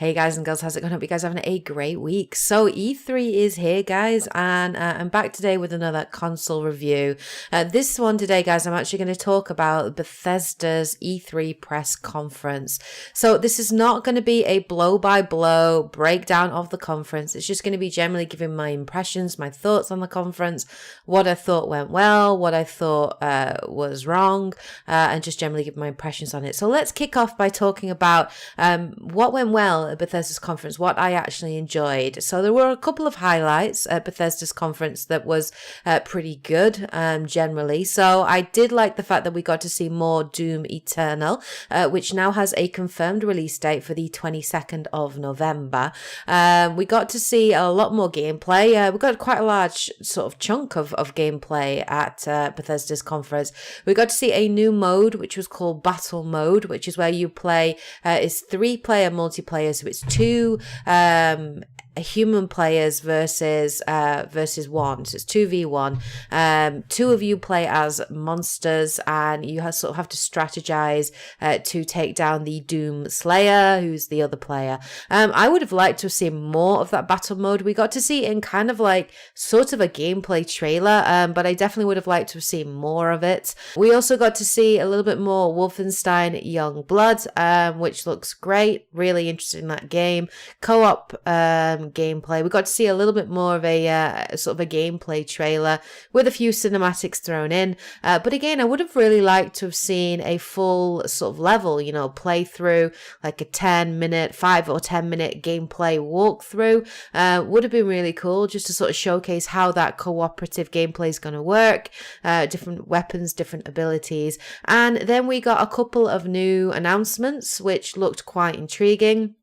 Hey guys and girls, how's it going? Hope you guys are having a great week. So E3 is here, guys, and I'm back today with another console review. This one today, guys, I'm actually going to talk about Bethesda's E3 press conference. So this is not going to be a blow-by-blow breakdown of the conference. It's just going to be generally giving my impressions, my thoughts on the conference, what I thought went well, what I thought was wrong, and just generally give my impressions on it. So let's kick off by talking about what went well at Bethesda's conference, what I actually enjoyed. So there were a couple of highlights at Bethesda's conference that was pretty good generally. So I did like the fact that we got to see more Doom Eternal, which now has a confirmed release date for the 22nd of November. We got to see a lot more gameplay. We got quite a large sort of chunk of gameplay at Bethesda's conference. We got to see a new mode, which was called Battle Mode, which is where you play, it's 3-player multiplayer. So it's 2 human players versus one. So it's 2v1. 2 of you play as monsters, and you sort of have to strategize to take down the Doom Slayer, who's the other player. I would have liked to have seen more of that battle mode. We got to see it in kind of like sort of a gameplay trailer, but I definitely would have liked to have seen more of it. We also got to see a little bit more Wolfenstein Young Blood, which looks great. Really interested in that game. Co-op gameplay. We got to see a little bit more of a sort of a gameplay trailer with a few cinematics thrown in. But again, I would have really liked to have seen a full sort of level, playthrough, like a 5 or 10 minute gameplay walkthrough. Would have been really cool just to sort of showcase how that cooperative gameplay is going to work, different weapons, different abilities. And then we got a couple of new announcements, which looked quite intriguing.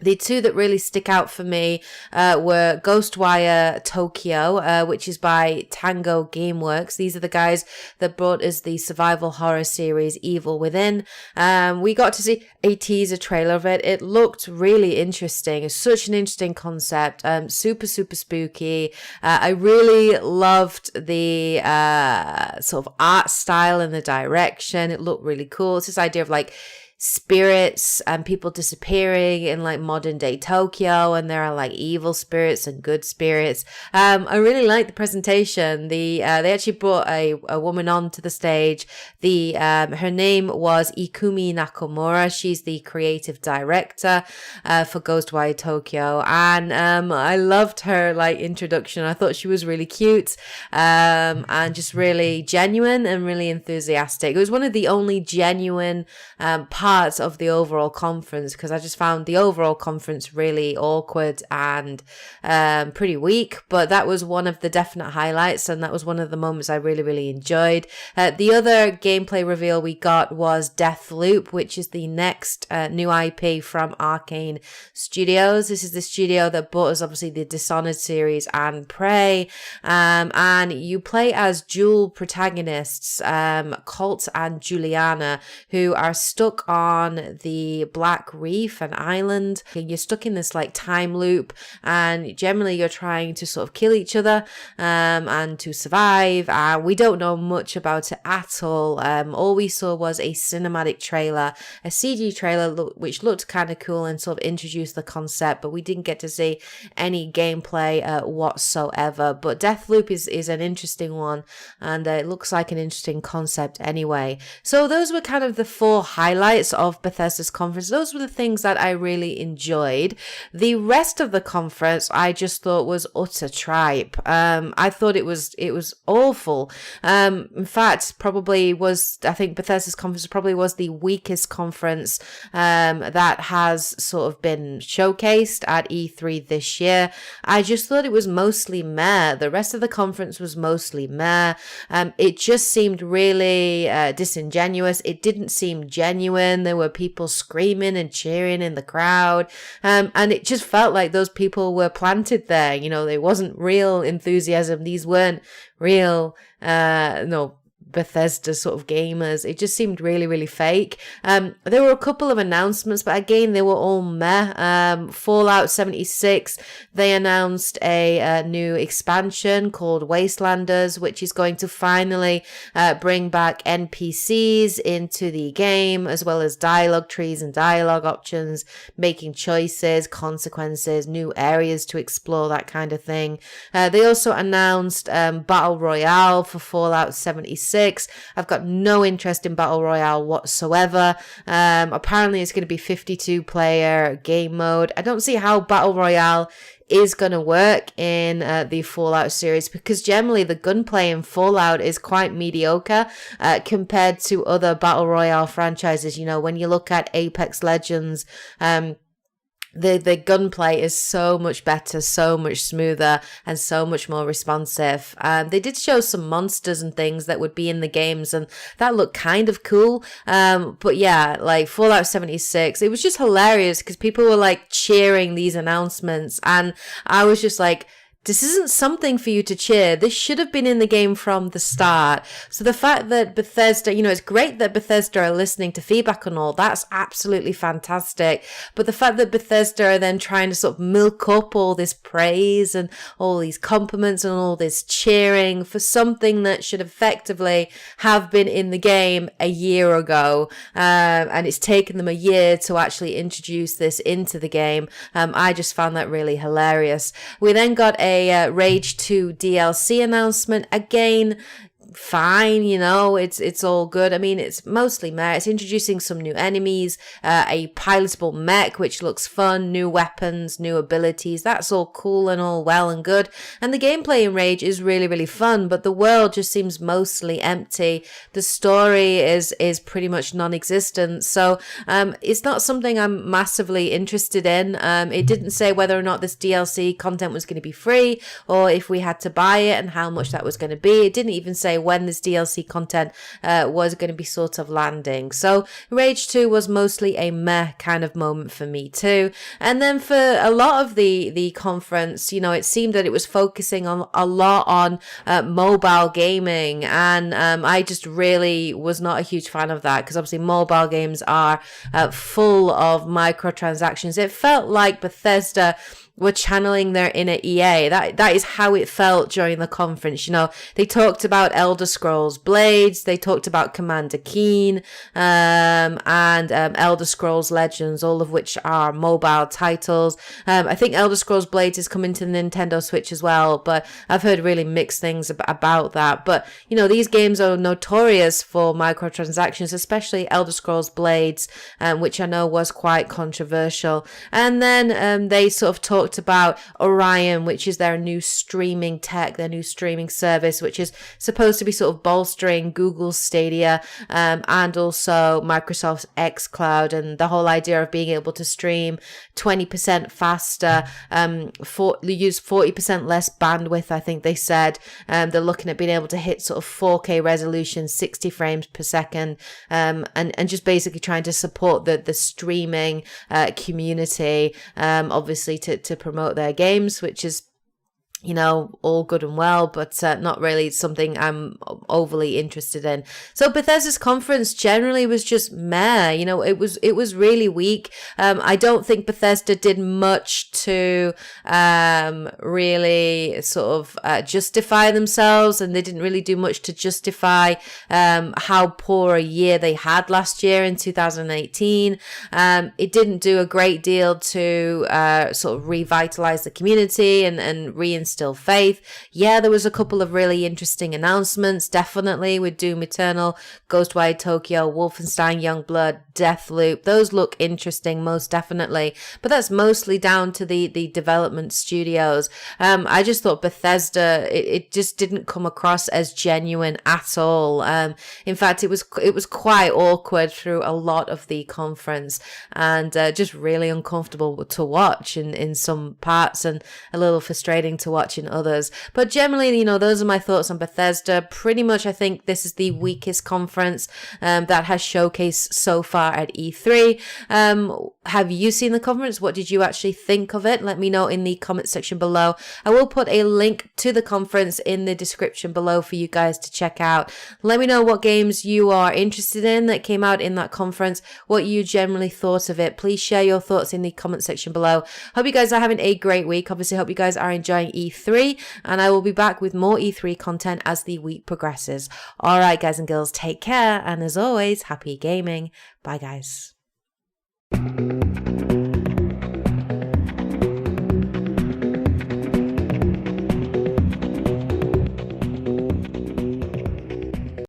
The 2 that really stick out for me were Ghostwire Tokyo, which is by Tango Gameworks. These are the guys that brought us the survival horror series Evil Within. We got to see a teaser trailer of it. It looked really interesting. It's such an interesting concept. Super, super spooky. I really loved the sort of art style and the direction. It looked really cool. It's this idea of like spirits and people disappearing in like modern day Tokyo, and there are like evil spirits and good spirits. I really liked the presentation. They actually brought a woman onto the stage. Her name was Ikumi Nakamura. She's the creative director for Ghostwire Tokyo, and I loved her like introduction. I thought she was really cute and just really genuine and really enthusiastic. It was one of the only genuine parts of the overall conference, because I just found the overall conference really awkward and pretty weak, but that was one of the definite highlights, and that was one of the moments I really, really enjoyed. The other gameplay reveal we got was Deathloop, which is the next new IP from Arcane Studios. This is the studio that brought us obviously the Dishonored series and Prey, and you play as dual protagonists, Colt and Juliana, who are stuck on the Black Reef, an island. You're stuck in this like time loop, and generally you're trying to sort of kill each other and to survive. We don't know much about it at all. All we saw was a cinematic trailer, a CG trailer, which looked kind of cool and sort of introduced the concept, but we didn't get to see any gameplay whatsoever. But Deathloop is an interesting one, and it looks like an interesting concept anyway. So those were kind of the 4 highlights of Bethesda's conference. Those were the things that I really enjoyed. The rest of the conference I just thought was utter tripe. I thought it was awful. In fact, I think Bethesda's conference probably was the weakest conference that has sort of been showcased at E3 this year. I just thought it was mostly meh. The rest of the conference was mostly meh. It just seemed really disingenuous. It didn't seem genuine. There were people screaming and cheering in the crowd, and it just felt like those people were planted there. It wasn't real enthusiasm. These weren't real Bethesda sort of gamers. It just seemed really, really fake. There were a couple of announcements, but again, they were all meh. Fallout 76, they announced a new expansion called Wastelanders, which is going to finally bring back NPCs into the game, as well as dialogue trees and dialogue options, making choices, consequences, new areas to explore, that kind of thing. They also announced Battle Royale for Fallout 76. I've got no interest in Battle Royale whatsoever. Apparently it's going to be 52 player game mode. I don't see how Battle Royale is going to work in the Fallout series, because generally the gunplay in Fallout is quite mediocre compared to other Battle Royale franchises. You know, when you look at Apex Legends, the gunplay is so much better, so much smoother, and so much more responsive. They did show some monsters and things that would be in the games, and that looked kind of cool. But yeah, like Fallout 76, it was just hilarious because people were like cheering these announcements, and I was just like, this isn't something for you to cheer. This should have been in the game from the start. So the fact that Bethesda, you know, it's great that Bethesda are listening to feedback and all, that's absolutely fantastic. But the fact that Bethesda are then trying to sort of milk up all this praise and all these compliments and all this cheering for something that should effectively have been in the game a year ago, and it's taken them a year to actually introduce this into the game, I just found that really hilarious. We then got a Rage 2 DLC announcement. Again, fine, you know, it's all good. I mean, it's mostly meh. It's introducing some new enemies, a pilotable mech, which looks fun, new weapons, new abilities. That's all cool and all well and good. And the gameplay in Rage is really, really fun, but the world just seems mostly empty. The story is pretty much non-existent. So it's not something I'm massively interested in. It didn't say whether or not this DLC content was going to be free or if we had to buy it and how much that was going to be. It didn't even say when this DLC content was going to be sort of landing. So Rage 2 was mostly a meh kind of moment for me too. And then for a lot of the conference, you know, it seemed that it was focusing on a lot on mobile gaming, and I just really was not a huge fan of that, because obviously mobile games are full of microtransactions. It felt like Bethesda were channeling their inner EA. That is how it felt during the conference. You know, they talked about Elder Scrolls Blades, they talked about Commander Keen, and Elder Scrolls Legends, all of which are mobile titles. I think Elder Scrolls Blades is coming to the Nintendo Switch as well, but I've heard really mixed things about that. But, you know, these games are notorious for microtransactions, especially Elder Scrolls Blades, which I know was quite controversial. And then they sort of talked about Orion, which is their new streaming tech, their new streaming service, which is supposed to be sort of bolstering Google's Stadia, and also Microsoft's xCloud, and the whole idea of being able to stream 20% faster, use 40% less bandwidth, I think they said. They're looking at being able to hit sort of 4K resolution, 60 frames per second, and just basically trying to support the streaming community, obviously to promote their games, which is, you know, all good and well, but not really something I'm overly interested in. So Bethesda's conference generally was just meh. You know, it was really weak. I don't think Bethesda did much to really sort of justify themselves, and they didn't really do much to justify how poor a year they had last year in 2018. It didn't do a great deal to sort of revitalize the community and reinstill faith. Yeah, there was a couple of really interesting announcements, definitely, with Doom Eternal, Ghostwire Tokyo, Wolfenstein Youngblood, Deathloop. Those look interesting, most definitely, but that's mostly down to the development studios. I just thought Bethesda, it just didn't come across as genuine at all. In fact, it was quite awkward through a lot of the conference, and just really uncomfortable to watch in some parts, and a little frustrating to watch watching others. But generally, you know, those are my thoughts on Bethesda. Pretty much, I think this is the weakest conference that has showcased so far at E3. Have you seen the conference? What did you actually think of it? Let me know in the comment section below. I will put a link to the conference in the description below for you guys to check out. Let me know what games you are interested in that came out in that conference, what you generally thought of it. Please share your thoughts in the comment section below. Hope you guys are having a great week. Obviously, hope you guys are enjoying E3, and I will be back with more E3 content as the week progresses. All right, guys and girls, take care, and as always, happy gaming. Bye, guys.